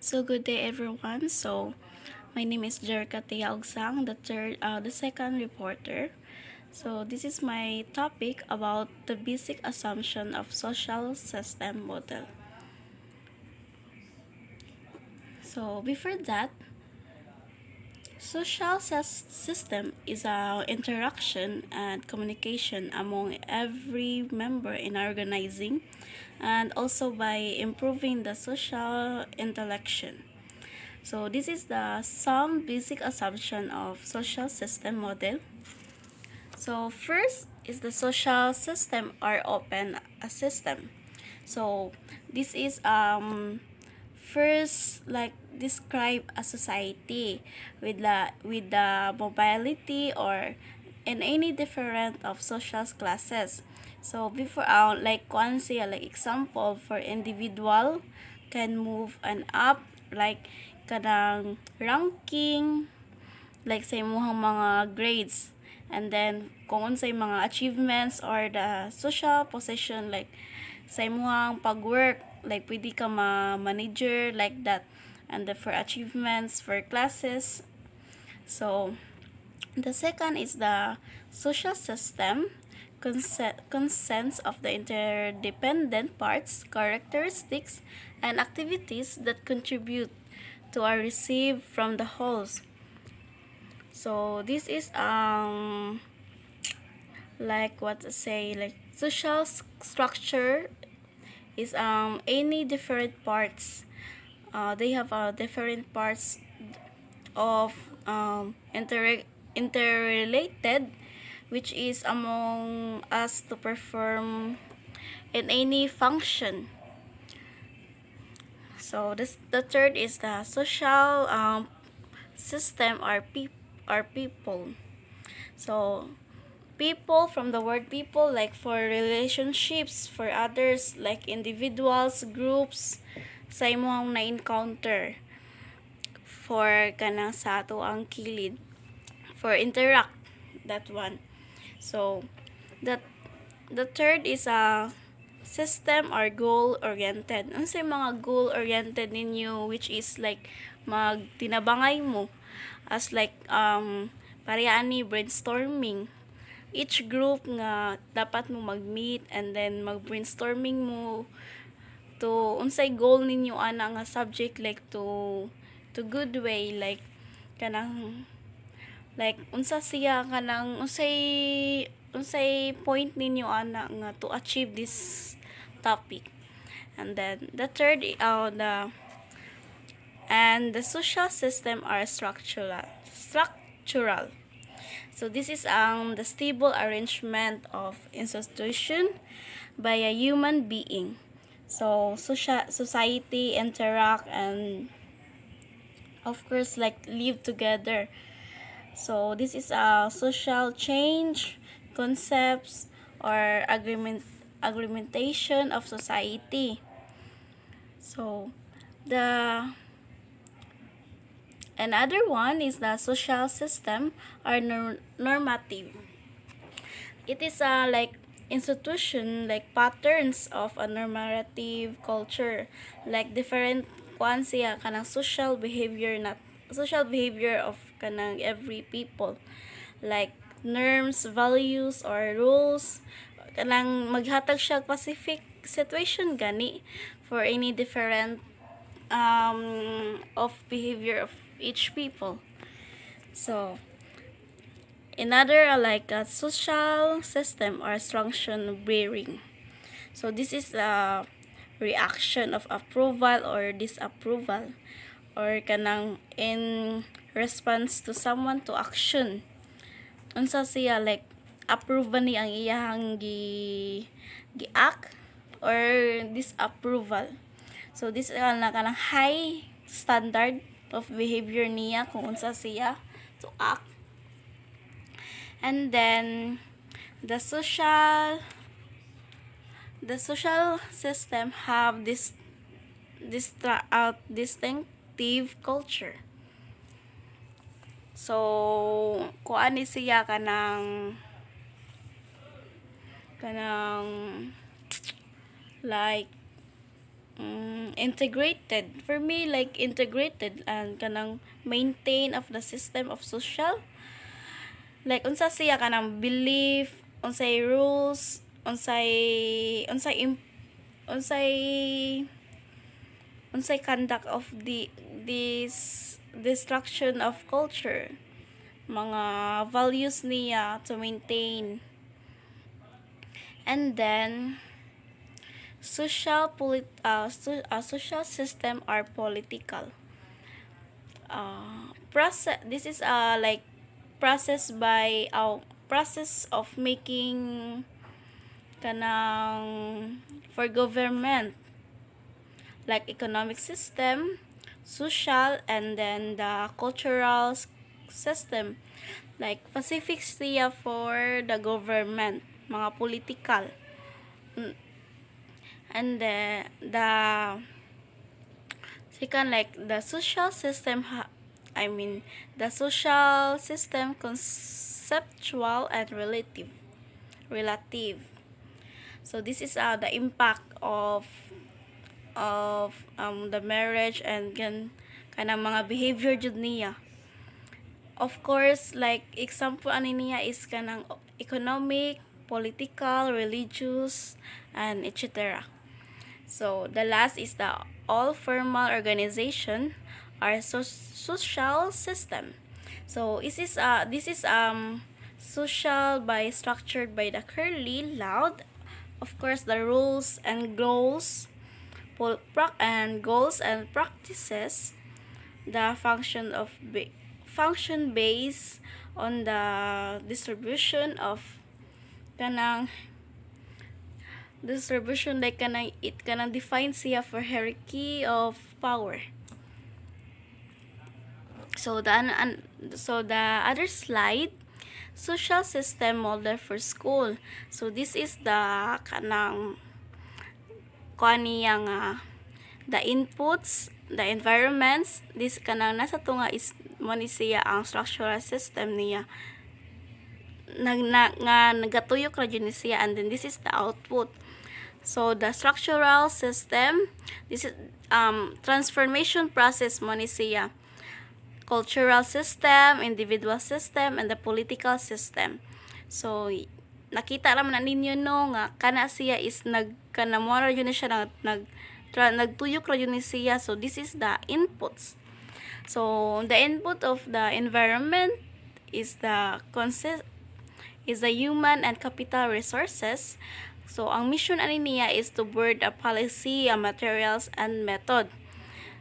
So good day everyone. My name is Jerka Tiaogsang, the second reporter. So this is my topic about the basic assumption of social system model. So before that, system is a interaction and communication among every member in organizing and also by improving the social interaction. So this is the some basic assumption of social system model. So first is the social system are open a system. So this is first like describe a society with the mobility or in any different of social classes. So before like one say like example for individual can move and up like kanang ranking like sa imong mga grades, and then kung unsay mga achievements or the social position like sa imong pag-work like pwede ka manager like that, and then for achievements for classes. So the second is the social system consists of the interdependent parts, characteristics, and activities that contribute to or receive from the wholes. So this is like what to say like social structure is any different parts. They have different parts of interrelated, which is among us to perform in any function. So this the third is the social system are people. So people from the word people like for relationships, for others like individuals, groups sa imong na-encounter, for kanang sa ato ang kilid, for interact, that one. So that the third is a system or goal oriented. Ano sa mga goal oriented ninyo, which is like magtinabangay mo as like parehas ni brainstorming, each group nga dapat mo mag-meet and then mag-brainstorming mo to unsay goal ninyo ana nga subject like to good way like kanang like unsa siya kanang unsay point ninyo ana nga to achieve this topic. And then the third the social system are structural. So this is the stable arrangement of institution by a human being. So society interact and of course like live together. So this is a social change concepts or agreementation of society. So the another one is the social system or normative. It is a like institution like patterns of a normative culture like different kwan siya kanang social behavior of kanang every people like norms, values or rules, kanang maghatag siya specific situation gani for any different of behavior of each people. So another like a social system or structure bearing. So this is a reaction of approval or disapproval or kanang in response to someone to action. Unsa siya like approve ba ni ang iyahang gi-act or disapproval. So this is na kanang high standard of behavior niya kung unsa siya to act. And then the social system have distinctive culture. So kuan ni siya kanang like integrated. For me, like integrated and kanang maintain of the system of social. Like unsa siya kanang belief, unsay rules, unsay unsay conduct of this destruction of culture, mga values niya to maintain. And then social system are political. Process this is like process of making kanang for government, like economic system, social, and then the cultural system, like specific siya for the government, mga political. And the second, like the social system the social system conceptual and relative. So this is the impact of the marriage and kanang mga behavior jud niya. Of course, like example ani niya is kanang economic, political, religious, and etc. So the last is the all formal organization or social system. So this is social by structured by the curly loud, of course the rules and goals and practices, the function based on the distribution of kanang like kanang define siya for hierarchy of power. So the other slide, social system model for school. So this is the kanang niya nga the inputs, the environments, this kanang nasa tunga is mo ni siya ang structural system niya nagatuyok ra jud ni siya, and then this is the output. So the structural system, this is transformation process mo ni siya, cultural system, individual system, and the political system. So nakita ra man ninyo no nga kana siya is nagkanamora jud ni siya nagtuyok ra jud ni siya. So this is the inputs. So the input of the environment is the human and capital resources. So ang mission ani niya is to build a policy, a materials, and method.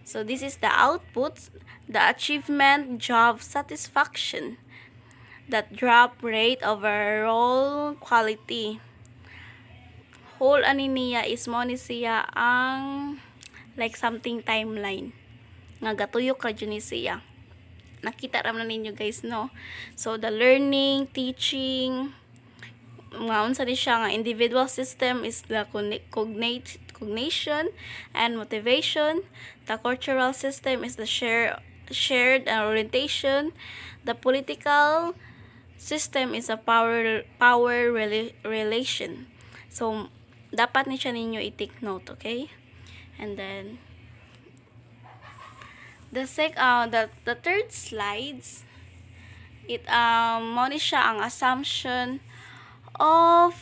So this is the output, the achievement, job satisfaction, that drop rate, overall quality. Whole ani niya is mo ni siya ang like something timeline nga gatuyok ra jud ni siya. Nakita ra man ninyo guys no. So the learning, teaching, mga unsa ni siya nga individual system is the cognition and motivation. The cultural system is the shared orientation. The political system is a power relation. So dapat ni siya ninyo i-take note, okay? And then the third slides, it mo ni siya ang assumption of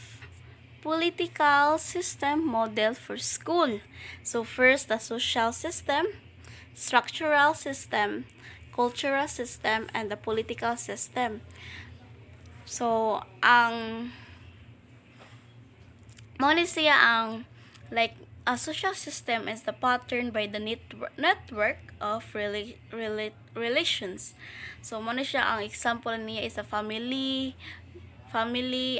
political system model for school. So first, the social system, structural system, cultural system, and the political system. So ang mo ni siya ang like a social system is the pattern by the network of relations. So mo ni siya ang example niya is a family,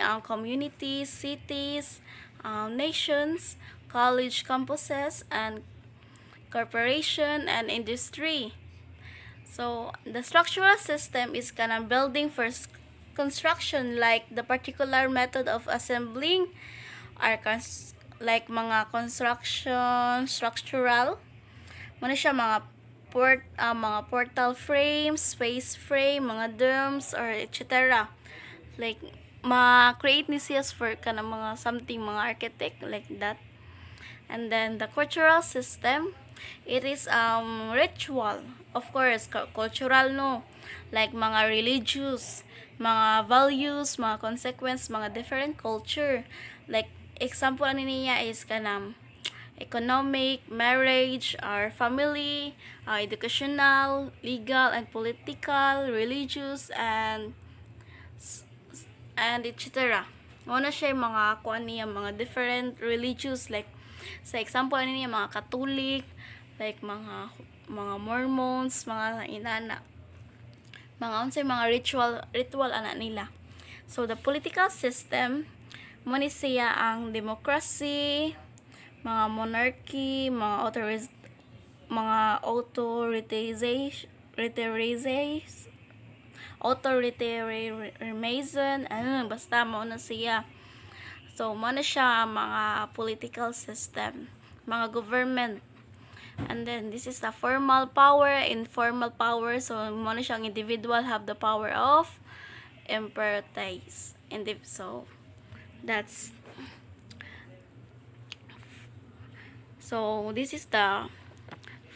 ang communities, cities, nations, college campuses, and corporation and industry. So the structural system is kana building for construction, like the particular method of assembling are like mga construction structural. Muna siya mga portal frames, space frame, mga domes, or etc. Like ma-create ni siya for kana mga something, mga architect like that. And then the cultural system, it is ritual. Of course, cultural no. Like mga religious, mga values, mga consequence, mga different culture. Like example ano niya is kanam economic, marriage, our family, educational, legal and political, religious and etc. Una siya yung mga kuan niya mga different religious like sa example ano niya mga Catholic, like mga Mormons, mga inana, mga unsay mga ritual ana nila. So the political system mo ni siya ang democracy, mga monarchy, mga authoritarianism, basta mo na siya. So, mo na siya mga political system, mga government. And then, this is the formal power, informal power. So, mo na siyang individual have the power of imperatives. So, that's so this is the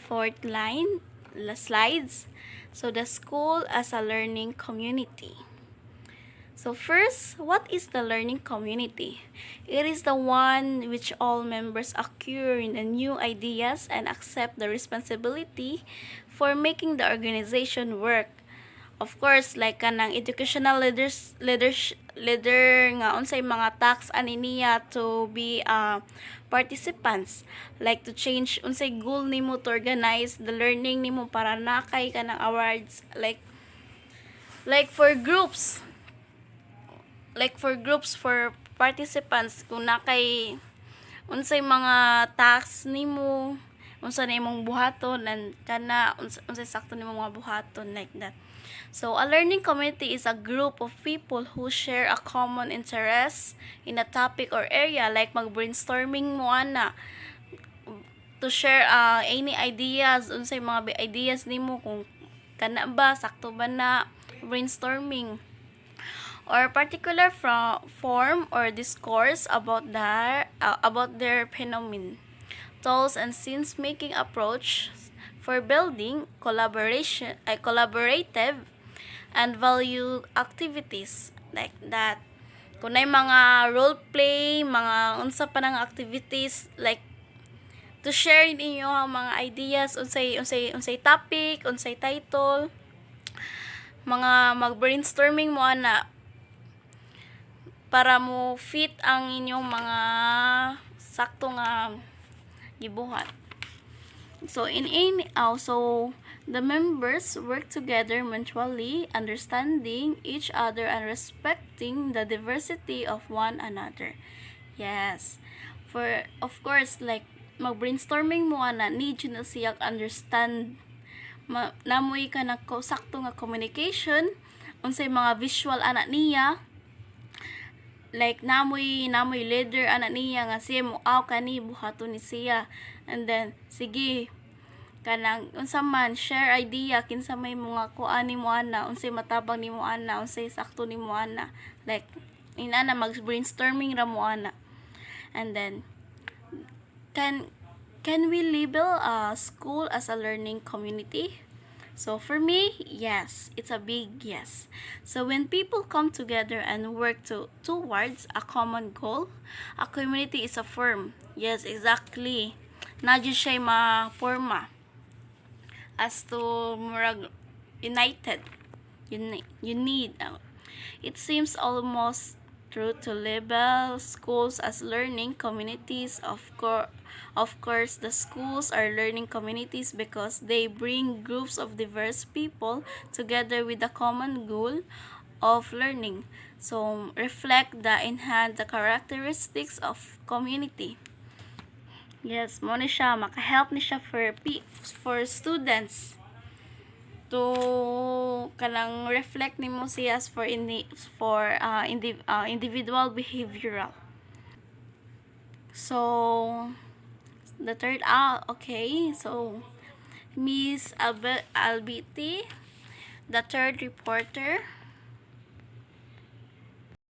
fourth line, the slides. So the school as a learning community. So first, what is the learning community? It is the one which all members acquire in the new ideas and accept the responsibility for making the organization work. Of course, like kanang educational leader nga unsay mga tasks ani niya to be participants, like to change unsay goal nimo to organize the learning nimo para nakay kanang awards, like for groups, for participants kung nakay unsay mga tasks nimo, unsa na imong buhaton and kana unsay sakto nimo mga buhaton, like that. So a learning community is a group of people who share a common interest in a topic or area, like mag-brainstorming mo ana to share any ideas, unsay mga ideas nimo kung kana ba sakto ba na brainstorming, or particular form or discourse about their phenomenon, tools and sense making approach for building collaborative and value activities, like that. Kung nay mga role play, mga unsa pa nang activities, like to share ninyo ang mga ideas, unsay topic, unsay title, mga mag-brainstorming mo ana para mo fit ang inyong mga sakto nga gibuhat. So the members work together mutually, understanding each other and respecting the diversity of one another. Yes. For of course, like mag-brainstorming mo ana, need you na siya understand. Namoy ka na sakto nga communication, unsay mga visual ana niya, like namoy leader ana niya nga siya mo kani buhaton ni siya, and then sige kanang unsa man share idea kinsa may mga kuan nimo ana, unsay matabang nimo ana, unsay sakto nimo ana, like inana mag-brainstorming ra mo ana. And then can we label a school as a learning community? So for me, yes, it's a big yes. So when people come together and work towards a common goal, a community is a firm. Yes, exactly. Nadyo siya ma-forma as to murag united. You need. It seems almost true to label schools as learning communities. Of course, the schools are learning communities because they bring groups of diverse people together with a common goal of learning. So, reflect enhance the characteristics of community. Yes, mo ni siya maka-help ni siya for students to kanang reflect nimo siya for individual behavioral. So the third okay, so Miss Albiti, the third reporter,